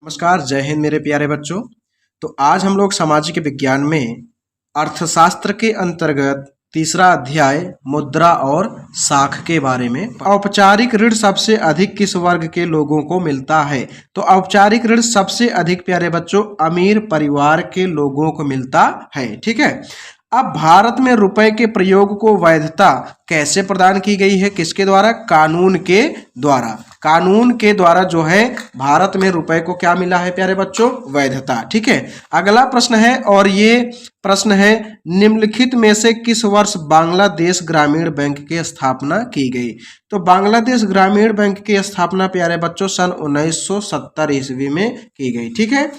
नमस्कार, जय हिंद मेरे प्यारे बच्चों। तो आज हम लोग सामाजिक विज्ञान में अर्थशास्त्र के अंतर्गत तीसरा अध्याय मुद्रा और साख के बारे में। औपचारिक ऋण सबसे अधिक किस वर्ग के लोगों को मिलता है? तो औपचारिक ऋण सबसे अधिक प्यारे बच्चों अमीर परिवार के लोगों को मिलता है। ठीक है। अब भारत में रुपए के प्रयोग को वैधता कैसे प्रदान की गई है? किसके द्वारा? कानून के द्वारा। कानून के द्वारा जो है भारत में रुपए को क्या मिला है प्यारे बच्चों? वैधता। ठीक है। अगला प्रश्न है और ये प्रश्न है, निम्नलिखित में से किस वर्ष बांग्लादेश ग्रामीण बैंक की स्थापना की गई? तो बांग्लादेश ग्रामीण बैंक की स्थापना प्यारे बच्चों सन 1970 ईस्वी में की गई। ठीक है।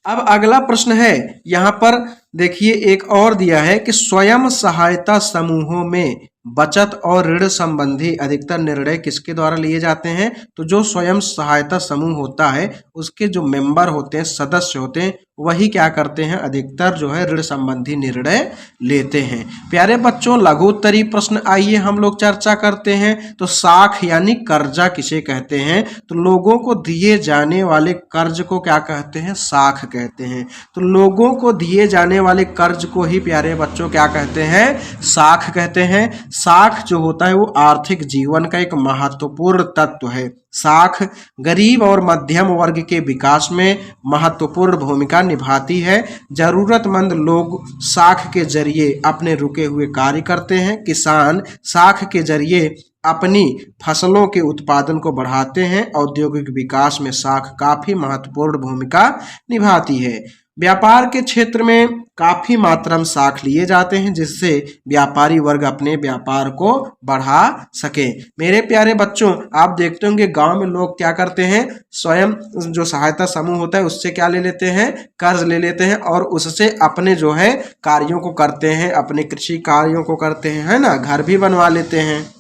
अब अगला प्रश्न है, यहाँ पर देखिए एक और दिया है कि स्वयं सहायता समूहों में बचत और ऋण संबंधी अधिकतर निर्णय किसके द्वारा लिए जाते हैं? तो जो स्वयं सहायता समूह होता है उसके जो मेंबर होते हैं, सदस्य होते हैं, वही क्या करते हैं? अधिकतर जो है ऋण संबंधी निर्णय लेते हैं। प्यारे बच्चों लघु उत्तरीय प्रश्न आइए हम लोग चर्चा करते हैं। तो साख यानी कर्जा किसे कहते हैं? तो लोगों को दिए जाने वाले कर्ज को क्या कहते हैं? साख कहते हैं। तो लोगों को दिए जाने वाले कर्ज को ही प्यारे बच्चों क्या कहते हैं? साख कहते हैं। साख जो होता है वो आर्थिक जीवन का एक महत्वपूर्ण तत्व है। साख गरीब और मध्यम वर्ग के विकास में महत्वपूर्ण भूमिका निभाती है। जरूरतमंद लोग साख के जरिए अपने रुके हुए कार्य करते हैं। किसान साख के जरिए अपनी फसलों के उत्पादन को बढ़ाते हैं। औद्योगिक विकास में साख काफी महत्वपूर्ण भूमिका निभाती है। व्यापार के क्षेत्र में काफी मात्रा में साख लिए जाते हैं जिससे व्यापारी वर्ग अपने व्यापार को बढ़ा सके। मेरे प्यारे बच्चों आप देखते होंगे गांव में लोग क्या करते हैं? स्वयं जो सहायता समूह होता है उससे क्या ले लेते हैं? कर्ज ले लेते हैं और उससे अपने जो है कार्यों को करते हैं, अपने कृषि कार्यों को करते हैं, है ना। घर भी बनवा लेते हैं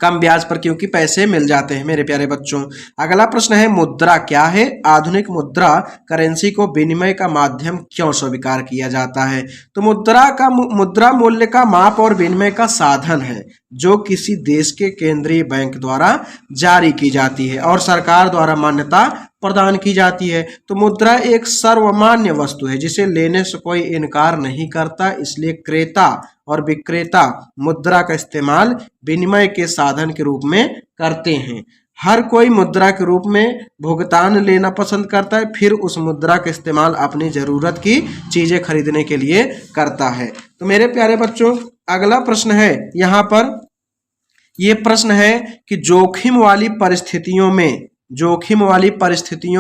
कम ब्याज पर क्योंकि पैसे मिल जाते हैं। मेरे प्यारे बच्चों अगला प्रश्न है, मुद्रा क्या है? आधुनिक मुद्रा करेंसी को विनिमय का माध्यम क्यों स्वीकार किया जाता है? तो मुद्रा मूल्य का माप और विनिमय का साधन है जो किसी देश के केंद्रीय बैंक द्वारा जारी की जाती है और सरकार द्वारा मान्यता प्रदान की जाती है। तो मुद्रा एक सर्वमान्य वस्तु है जिसे लेने से कोई इनकार नहीं करता, इसलिए क्रेता और विक्रेता मुद्रा का इस्तेमाल विनिमय के साधन के रूप में करते हैं। हर कोई मुद्रा के रूप में भुगतान लेना पसंद करता है, फिर उस मुद्रा का इस्तेमाल अपनी जरूरत की चीजें खरीदने के लिए करता है। तो मेरे प्यारे बच्चों अगला प्रश्न है, यहाँ पर ये प्रश्न है कि जोखिम वाली परिस्थितियों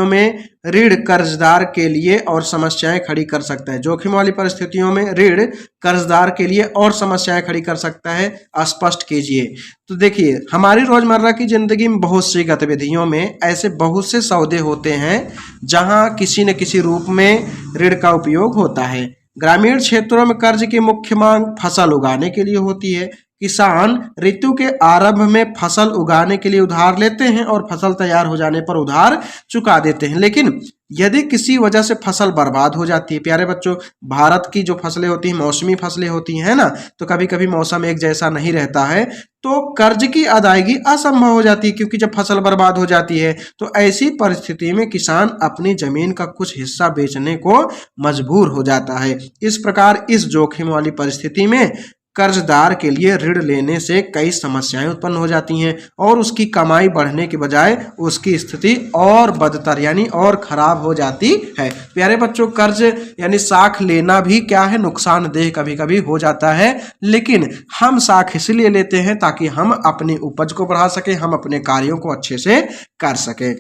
में ऋण कर्जदार के लिए और समस्याएं खड़ी कर सकता है। जोखिम वाली परिस्थितियों में ऋण कर्जदार के लिए और समस्याएं खड़ी कर सकता है, स्पष्ट कीजिए। तो देखिए हमारी रोजमर्रा की जिंदगी में बहुत सी गतिविधियों में ऐसे बहुत से सौदे होते हैं जहां किसी न किसी रूप में ऋण का उपयोग होता है। ग्रामीण क्षेत्रों में कर्ज की मुख्य मांग फसल उगाने के लिए होती है। किसान ऋतु के आरंभ में फसल उगाने के लिए उधार लेते हैं और फसल तैयार हो जाने पर उधार चुका देते हैं। लेकिन यदि किसी वजह से फसल बर्बाद हो जाती है, प्यारे बच्चों भारत की जो फसलें होती हैं मौसमी फसलें होती हैं ना, तो कभी कभी मौसम एक जैसा नहीं रहता है तो कर्ज की अदायगी असंभव हो जाती है क्योंकि जब फसल बर्बाद हो जाती है तो ऐसी परिस्थिति में किसान अपनी जमीन का कुछ हिस्सा बेचने को मजबूर हो जाता है। इस प्रकार इस जोखिम वाली परिस्थिति में कर्जदार के लिए ऋण लेने से कई समस्याएं उत्पन्न हो जाती हैं और उसकी कमाई बढ़ने के बजाय उसकी स्थिति और बदतर यानी और खराब हो जाती है। प्यारे बच्चों कर्ज यानी साख लेना भी क्या है? नुकसानदेह कभी कभी हो जाता है, लेकिन हम साख इसलिए लेते हैं ताकि हम अपनी उपज को बढ़ा सके, हम अपने कार्यों को अच्छे से कर सके।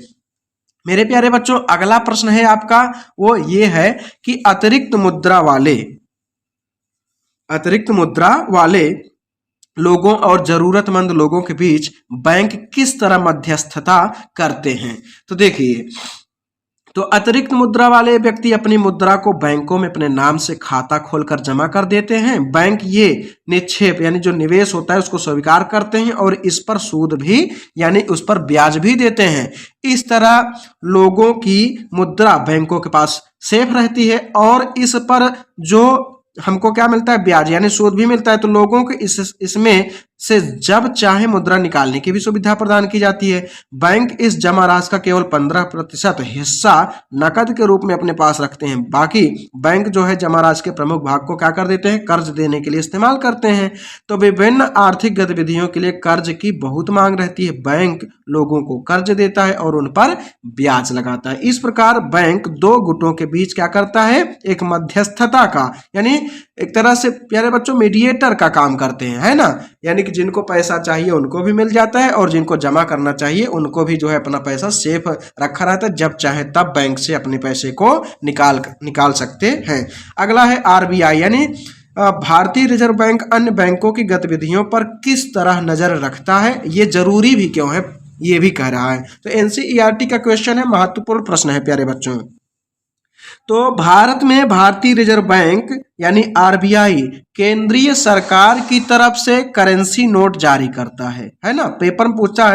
मेरे प्यारे बच्चों अगला प्रश्न है आपका, वो ये है कि अतिरिक्त मुद्रा वाले लोगों और जरूरतमंद लोगों के बीच बैंक किस तरह मध्यस्थता करते हैं? तो देखिए तो अतिरिक्त मुद्रा वाले व्यक्ति अपनी मुद्रा को बैंकों में अपने नाम से खाता खोलकर जमा कर देते हैं। बैंक ये निक्षेप यानी जो निवेश होता है उसको स्वीकार करते हैं और इस पर सूद भी यानी उस पर ब्याज भी देते हैं। इस तरह लोगों की मुद्रा बैंकों के पास सेफ रहती है और इस पर जो हमको क्या मिलता है? ब्याज यानी सूद भी मिलता है। तो लोगों को इसमें से जब चाहे मुद्रा निकालने की भी सुविधा प्रदान की जाती है। बैंक इस जमा राशि का केवल 15% हिस्सा नकद के रूप में अपने पास रखते हैं, बाकी बैंक जो है जमा राशि के प्रमुख भाग को क्या कर देते हैं, कर्ज देने के लिए इस्तेमाल करते हैं। तो विभिन्न आर्थिक गतिविधियों के लिए कर्ज की बहुत मांग रहती है। बैंक लोगों को कर्ज देता है और उन पर ब्याज लगाता है। इस प्रकार बैंक दो गुटों के बीच क्या करता है, एक मध्यस्थता का, यानी एक तरह से प्यारे बच्चों मीडिएटर का काम करते हैं, है ना। यानी कि जिनको पैसा चाहिए उनको भी मिल जाता है और जिनको जमा करना चाहिए उनको भी जो है अपना पैसा सेफ रखा रहता है, जब चाहे तब बैंक से अपने पैसे को निकाल सकते हैं। अगला है आरबीआई, यानी भारतीय रिजर्व बैंक अन्य बैंकों की गतिविधियों पर किस तरह नजर रखता है, ये जरूरी भी क्यों है, ये भी कह रहा है। तो एनसीईआरटी का क्वेश्चन है, महत्वपूर्ण प्रश्न है प्यारे बच्चों। तो भारत में भारतीय रिजर्व बैंक यानी आरबीआई केंद्रीय सरकार की तरफ से करेंसी नोट जारी करता है ना। पेपर में पूछता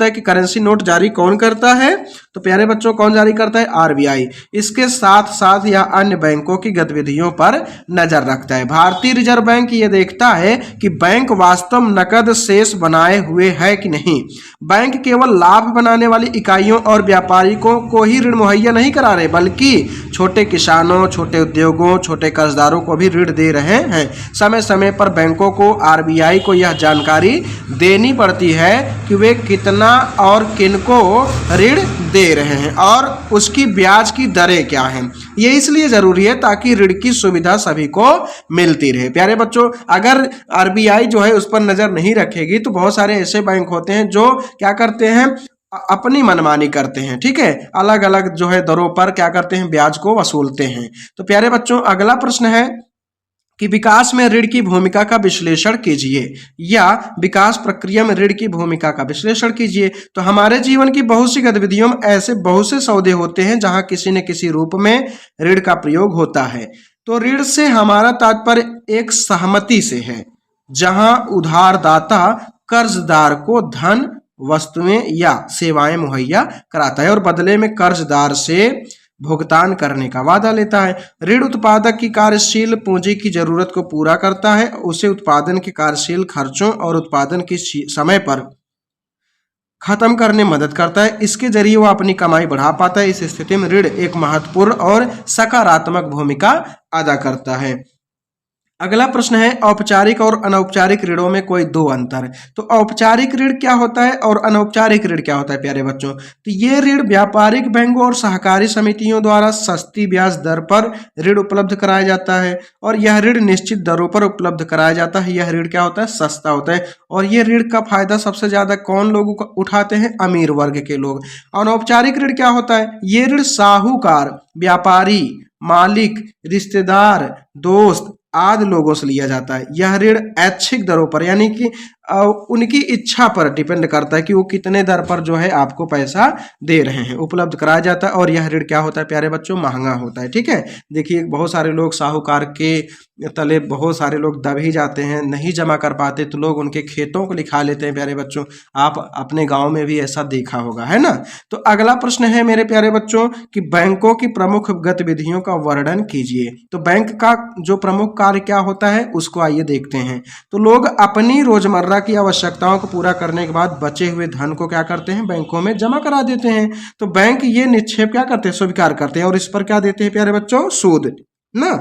है कि करेंसी नोट जारी कौन करता है, तो प्यारे बच्चों कौन जारी करता है, आरबीआई। इसके साथ साथ यह अन्य बैंकों की गतिविधियों पर नजर रखता है। भारतीय रिजर्व बैंक ये देखता है कि बैंक वास्तव में नकद शेष बनाए हुए है कि नहीं। बैंक केवल लाभ बनाने वाली इकाइयों और व्यापारियों को ही ऋण मुहैया नहीं करा रहे, बल्कि छोटे किसानों, छोटे उद्योगों, छोटे कर्जदारों को भी ऋण दे रहे हैं। समय समय पर बैंकों को आरबीआई को यह जानकारी देनी पड़ती है कि वे कितना और किनको ऋण दे रहे हैं और उसकी ब्याज की दरें क्या हैं। ये इसलिए जरूरी है ताकि ऋण की सुविधा सभी को मिलती रहे। प्यारे बच्चों, अगर आरबीआई जो है उस पर नजर नहीं रखेगी तो बहुत सारे ऐसे बैंक होते हैं जो क्या करते हैं, अपनी मनमानी करते हैं, ठीक है, अलग अलग जो है दरों पर क्या करते हैं, ब्याज को वसूलते हैं। तो प्यारे बच्चों अगला प्रश्न है कि विकास में ऋण की भूमिका का विश्लेषण कीजिए, या विकास प्रक्रिया में ऋण की भूमिका का विश्लेषण कीजिए। तो हमारे जीवन की बहुत सी गतिविधियों में ऐसे बहुत से सौदे होते हैं जहां किसी न किसी रूप में ऋण का प्रयोग होता है। तो ऋण से हमारा तात्पर्य एक सहमति से है, जहां उधारदाता कर्जदार को धन, वस्तुएं या सेवाएं मुहैया कराता है और बदले में कर्जदार से भुगतान करने का वादा लेता है। ऋण उत्पादक की कार्यशील पूंजी की जरूरत को पूरा करता है, उसे उत्पादन के कार्यशील खर्चों और उत्पादन की समय पर खत्म करने में मदद करता है। इसके जरिए वह अपनी कमाई बढ़ा पाता है। इस स्थिति में ऋण एक महत्वपूर्ण और सकारात्मक भूमिका अदा करता है। अगला प्रश्न है औपचारिक और अनौपचारिक ऋणों में कोई दो अंतर। तो औपचारिक ऋण क्या होता है और अनौपचारिक ऋण क्या होता है प्यारे बच्चों। तो ये ऋण व्यापारिक बैंकों और सहकारी समितियों द्वारा सस्ती ब्याज दर पर ऋण उपलब्ध कराया जाता है और यह ऋण निश्चित दरों पर उपलब्ध कराया जाता है। यह ऋण क्या होता है, सस्ता होता है और ये ऋण का फायदा सबसे ज्यादा कौन लोग उठाते हैं, अमीर वर्ग के लोग। अनौपचारिक ऋण क्या होता है, ये ऋण साहूकार, व्यापारी, मालिक, रिश्तेदार, दोस्त आदि लोगों से लिया जाता है। यह ऋण ऐच्छिक दरों पर यानी कि उनकी इच्छा पर डिपेंड करता है कि वो कितने दर पर जो है आपको पैसा दे रहे हैं, उपलब्ध कराया जाता है। और यह ऋण क्या होता है प्यारे बच्चों, महंगा होता है, ठीक है। देखिए बहुत सारे लोग साहूकार के तले बहुत सारे लोग दब ही जाते हैं, नहीं जमा कर पाते तो लोग उनके खेतों को लिखा लेते हैं। प्यारे बच्चों आप अपने गाँव में भी ऐसा देखा होगा, है ना। तो अगला प्रश्न है मेरे प्यारे बच्चों कि बैंकों की प्रमुख गतिविधियों का वर्णन कीजिए। तो बैंक का जो प्रमुख कार्य क्या होता है उसको आइए देखते हैं। तो लोग अपनी रोजमर्रा की आवश्यकताओं को पूरा करने के बाद बचे हुए धन को क्या करते हैं, बैंकों में जमा करा देते हैं। तो बैंक ये निक्षेप क्या करते हैं, स्वीकार करते हैं और इस पर क्या देते हैं प्यारे बच्चों, सूद ना।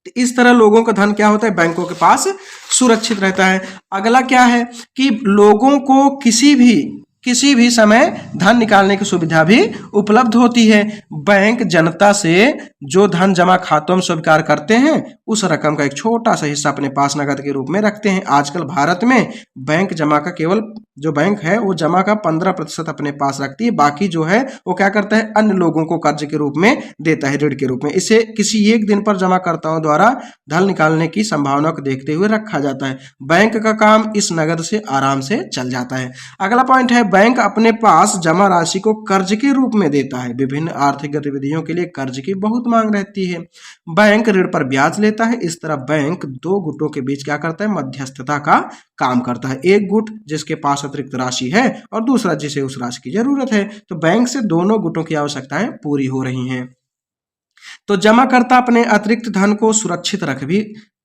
तो इस तरह लोगों का धन क्या होता है, बैंकों के पास सुरक्षित रहता है। अगला क्या है कि लोगों को किसी भी समय धन निकालने की सुविधा भी उपलब्ध होती है। बैंक जनता से जो धन जमा खातों में स्वीकार करते हैं उस रकम का एक छोटा सा हिस्सा अपने पास नकद के रूप में रखते हैं। आजकल भारत में बैंक जमा का केवल जो बैंक है वो जमा का 15% अपने पास रखती है, बाकी जो है वो क्या करता है, अन्य लोगों को कर्ज के रूप में देता है, ऋण के रूप में। इसे किसी एक दिन पर जमाकर्ताओं द्वारा धन निकालने की संभावना को देखते हुए रखा जाता है। बैंक का काम इस नगद से आराम से चल जाता है। अगला पॉइंट है बैंक अपने पास जमा राशि को कर्ज के रूप में देता है। विभिन्न आर्थिक गतिविधियों के लिए कर्ज की बहुत मांग रहती है। बैंक ऋण पर ब्याज लेता है। इस तरह बैंक दो गुटों के बीच क्या करता है, मध्यस्थता का काम करता है। एक गुट जिसके पास अतिरिक्त राशि है और दूसरा जिसे उस राशि की जरूरत है। तो बैंक से दोनों गुटों की आवश्यकताएं पूरी हो रही हैं। तो जमाकर्ता अपने अतिरिक्त धन को सुरक्षित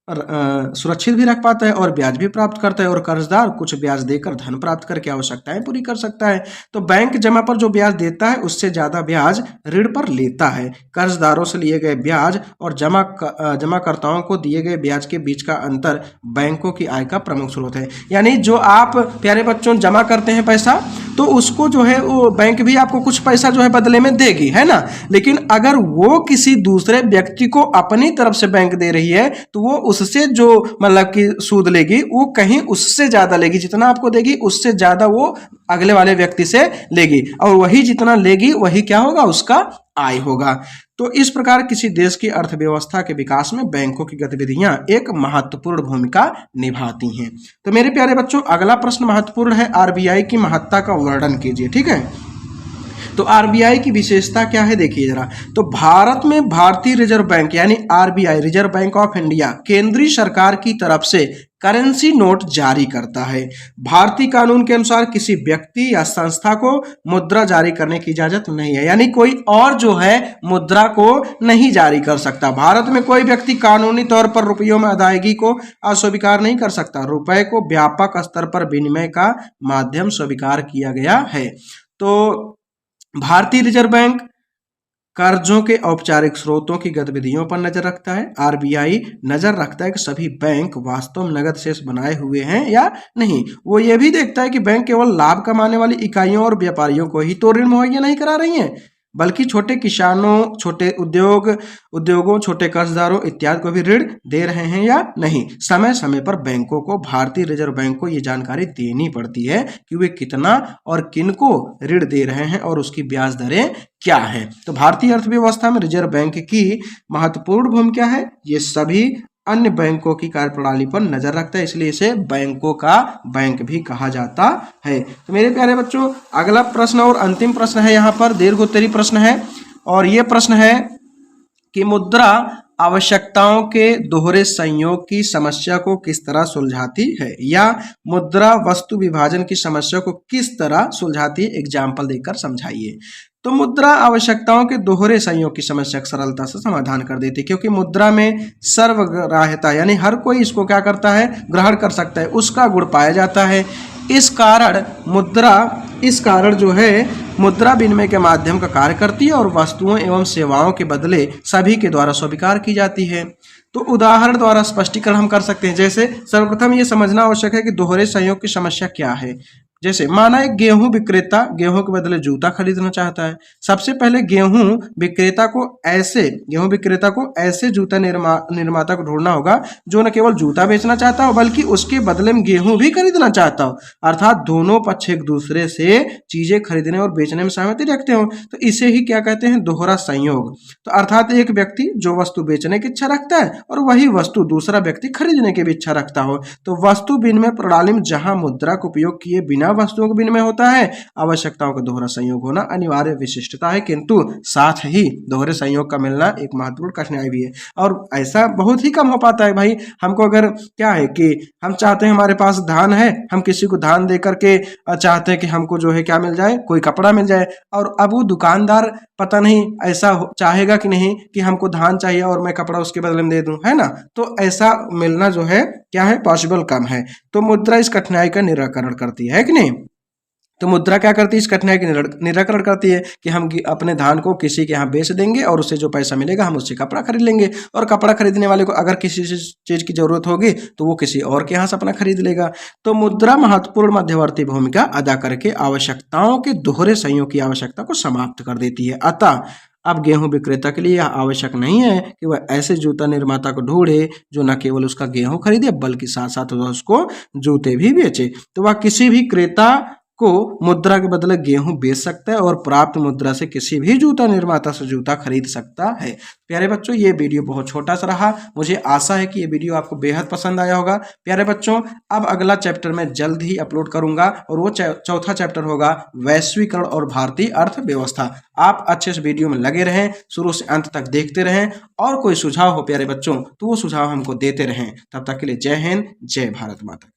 सुरक्षित भी रख पाता है और ब्याज भी प्राप्त करता है, और कर्जदार कुछ ब्याज देकर धन प्राप्त करके आवश्यकताएं पूरी कर सकता है। तो बैंक जमा पर जो ब्याज देता है उससे ज्यादा ब्याज ऋण पर लेता है। कर्जदारों से लिए गए ब्याज और जमाकर्ताओं को दिए गए ब्याज के बीच का अंतर बैंकों की आय का प्रमुख स्रोत है। यानी जो आप प्यारे बच्चों जमा करते हैं पैसा, तो उसको जो है वो बैंक भी आपको कुछ पैसा जो है बदले में देगी, है ना। लेकिन अगर वो किसी दूसरे व्यक्ति को अपनी तरफ से बैंक दे रही है तो वो उससे जो मतलब कि सूद लेगी वो कहीं उससे ज्यादा लेगी, जितना आपको देगी उससे ज्यादा वो अगले वाले व्यक्ति से लेगी, और वही जितना लेगी वही क्या होगा, उसका आय होगा। तो इस प्रकार किसी देश की अर्थव्यवस्था के विकास में बैंकों की गतिविधियां एक महत्वपूर्ण भूमिका निभाती हैं। तो मेरे प्यारे बच्चों अगला प्रश्न महत्वपूर्ण है, आरबीआई की महत्ता का वर्णन कीजिए। ठीक है, तो आरबीआई की विशेषता क्या है देखिए जरा। तो भारत में भारतीय रिजर्व बैंक यानी RBI, reserve bank of India, केंद्रीय सरकार की तरफ से करेंसी नोट जारी करता है। भारतीय कानून के अनुसार किसी व्यक्ति या संस्था को मुद्रा जारी करने की इजाजत नहीं है, यानी कोई और जो है मुद्रा को नहीं जारी कर सकता। भारत में कोई व्यक्ति कानूनी तौर पर रुपयों में अदायगी को अस्वीकार नहीं कर सकता। रुपए को व्यापक स्तर पर विनिमय का माध्यम स्वीकार किया गया है। तो भारतीय रिजर्व बैंक कर्जों के औपचारिक स्रोतों की गतिविधियों पर नजर रखता है। आरबीआई नजर रखता है कि सभी बैंक वास्तव में नगद शेष बनाए हुए हैं या नहीं। वो ये भी देखता है कि बैंक केवल लाभ कमाने वाली इकाइयों और व्यापारियों को ही तो ऋण मुहैया नहीं करा रही हैं, बल्कि छोटे किसानों, छोटे उद्योगों, छोटे कर्जदारों इत्यादि को भी ऋण दे रहे हैं या नहीं। समय समय पर बैंकों को, भारतीय रिजर्व बैंक को ये जानकारी देनी पड़ती है कि वे कितना और किनको ऋण दे रहे हैं और उसकी ब्याज दरें क्या है। तो भारतीय अर्थव्यवस्था में रिजर्व बैंक की महत्वपूर्ण भूमिका है। ये सभी अन्य बैंकों की कार्यप्रणाली पर नजर रखता है, इसलिए इसे बैंकों का बैंक भी कहा जाता है। तो मेरे प्यारे बच्चों अगला प्रश्न और अंतिम प्रश्न है, यहाँ पर दीर्घोत्तरी प्रश्न है, और ये प्रश्न है कि मुद्रा आवश्यकताओं के दोहरे संयोग की समस्या को किस तरह सुलझाती है, या मुद्रा वस्तु विभाजन की समस्या को किस तरह सुलझाती है, एग्जाम्पल देकर समझाइए। तो मुद्रा आवश्यकताओं के दोहरे संयोग की समस्या का सरलता से समाधान कर देती है, क्योंकि मुद्रा में सर्वग्राह्यता यानी हर कोई इसको क्या करता है, ग्रहण कर सकता है, उसका गुण पाया जाता है। इस कारण जो है मुद्रा विनिमय के माध्यम का कार्य करती है और वस्तुओं एवं सेवाओं के बदले सभी के द्वारा स्वीकार की जाती है। तो उदाहरण द्वारा स्पष्टीकरण हम कर सकते हैं। जैसे सर्वप्रथम ये समझना आवश्यक है कि दोहरे संयोग की समस्या क्या है। जैसे माना एक गेहूं विक्रेता गेहूं के बदले जूता खरीदना चाहता है। सबसे पहले गेहूं विक्रेता को ऐसे जूता निर्माता को ढूंढना होगा जो न केवल जूता बेचना चाहता हो बल्कि उसके बदले में गेहूं भी खरीदना चाहता हो, अर्थात दोनों पक्ष एक दूसरे से चीजें खरीदने और बेचने में सहमति रखते हो। तो इसे ही क्या कहते हैं, दोहरा संयोग। तो अर्थात एक व्यक्ति जो वस्तु बेचने की इच्छा रखता है और वही वस्तु दूसरा व्यक्ति खरीदने की भी इच्छा रखता हो। तो वस्तु विनिमय प्रणाली में जहां मुद्रा का उपयोग किए बिना वस्तुओं का विनिमय होता है, आवश्यकताओं का दोहरा संयोग होना अनिवार्य विशिष्टता है, किंतु साथ ही दोहरे संयोग का मिलना एक महत्वपूर्ण कठिनाई भी है, और ऐसा बहुत ही कम हो पाता है। भाई हमको अगर क्या है कि हम चाहते हैं, हमारे पास धान है, हम किसी को धान दे करके चाहते हैं कि हमको जो है क्या मिल जाए, कोई कपड़ा मिल जाए, और अब वो दुकानदार पता नहीं ऐसा चाहेगा कि नहीं कि हमको धान चाहिए और मैं कपड़ा उसके बदले में दे दूं, है ना। तो ऐसा मिलना जो है क्या है, पॉसिबल कम है। तो मुद्रा इस कठिनाई का निराकरण करती है कि नहीं। तो मुद्रा क्या करती है, इस कठिनाई के निराकरण करती है कि हम अपने धान को किसी के यहाँ बेच देंगे और उससे जो पैसा मिलेगा हम उससे कपड़ा खरीद लेंगे, और कपड़ा खरीदने वाले को अगर किसी चीज की जरूरत होगी तो वो किसी और के यहाँ से अपना खरीद लेगा। तो मुद्रा महत्वपूर्ण मध्यवर्ती भूमिका अदा करके आवश्यकताओं के दोहरे संयोग की आवश्यकता को समाप्त कर देती है। अतः अब गेहूं विक्रेता के लिए यह आवश्यक नहीं है कि वह ऐसे जूता निर्माता को ढूंढे जो न केवल उसका गेहूं खरीदे बल्कि साथ साथ वह उसको जूते भी बेचे। तो वह किसी भी क्रेता को मुद्रा के बदले गेहूं बेच सकता है और प्राप्त मुद्रा से किसी भी जूता निर्माता से जूता खरीद सकता है। प्यारे बच्चों ये वीडियो बहुत छोटा सा रहा, मुझे आशा है कि ये वीडियो आपको बेहद पसंद आया होगा। प्यारे बच्चों अब अगला चैप्टर मैं जल्द ही अपलोड करूंगा और वो चौथा चैप्टर होगा वैश्वीकरण और भारतीय अर्थव्यवस्था। आप अच्छे से वीडियो में लगे रहें, शुरू से अंत तक देखते रहें, और कोई सुझाव हो प्यारे बच्चों तो वो सुझाव हमको देते रहें। तब तक के लिए जय हिंद, जय भारत माता।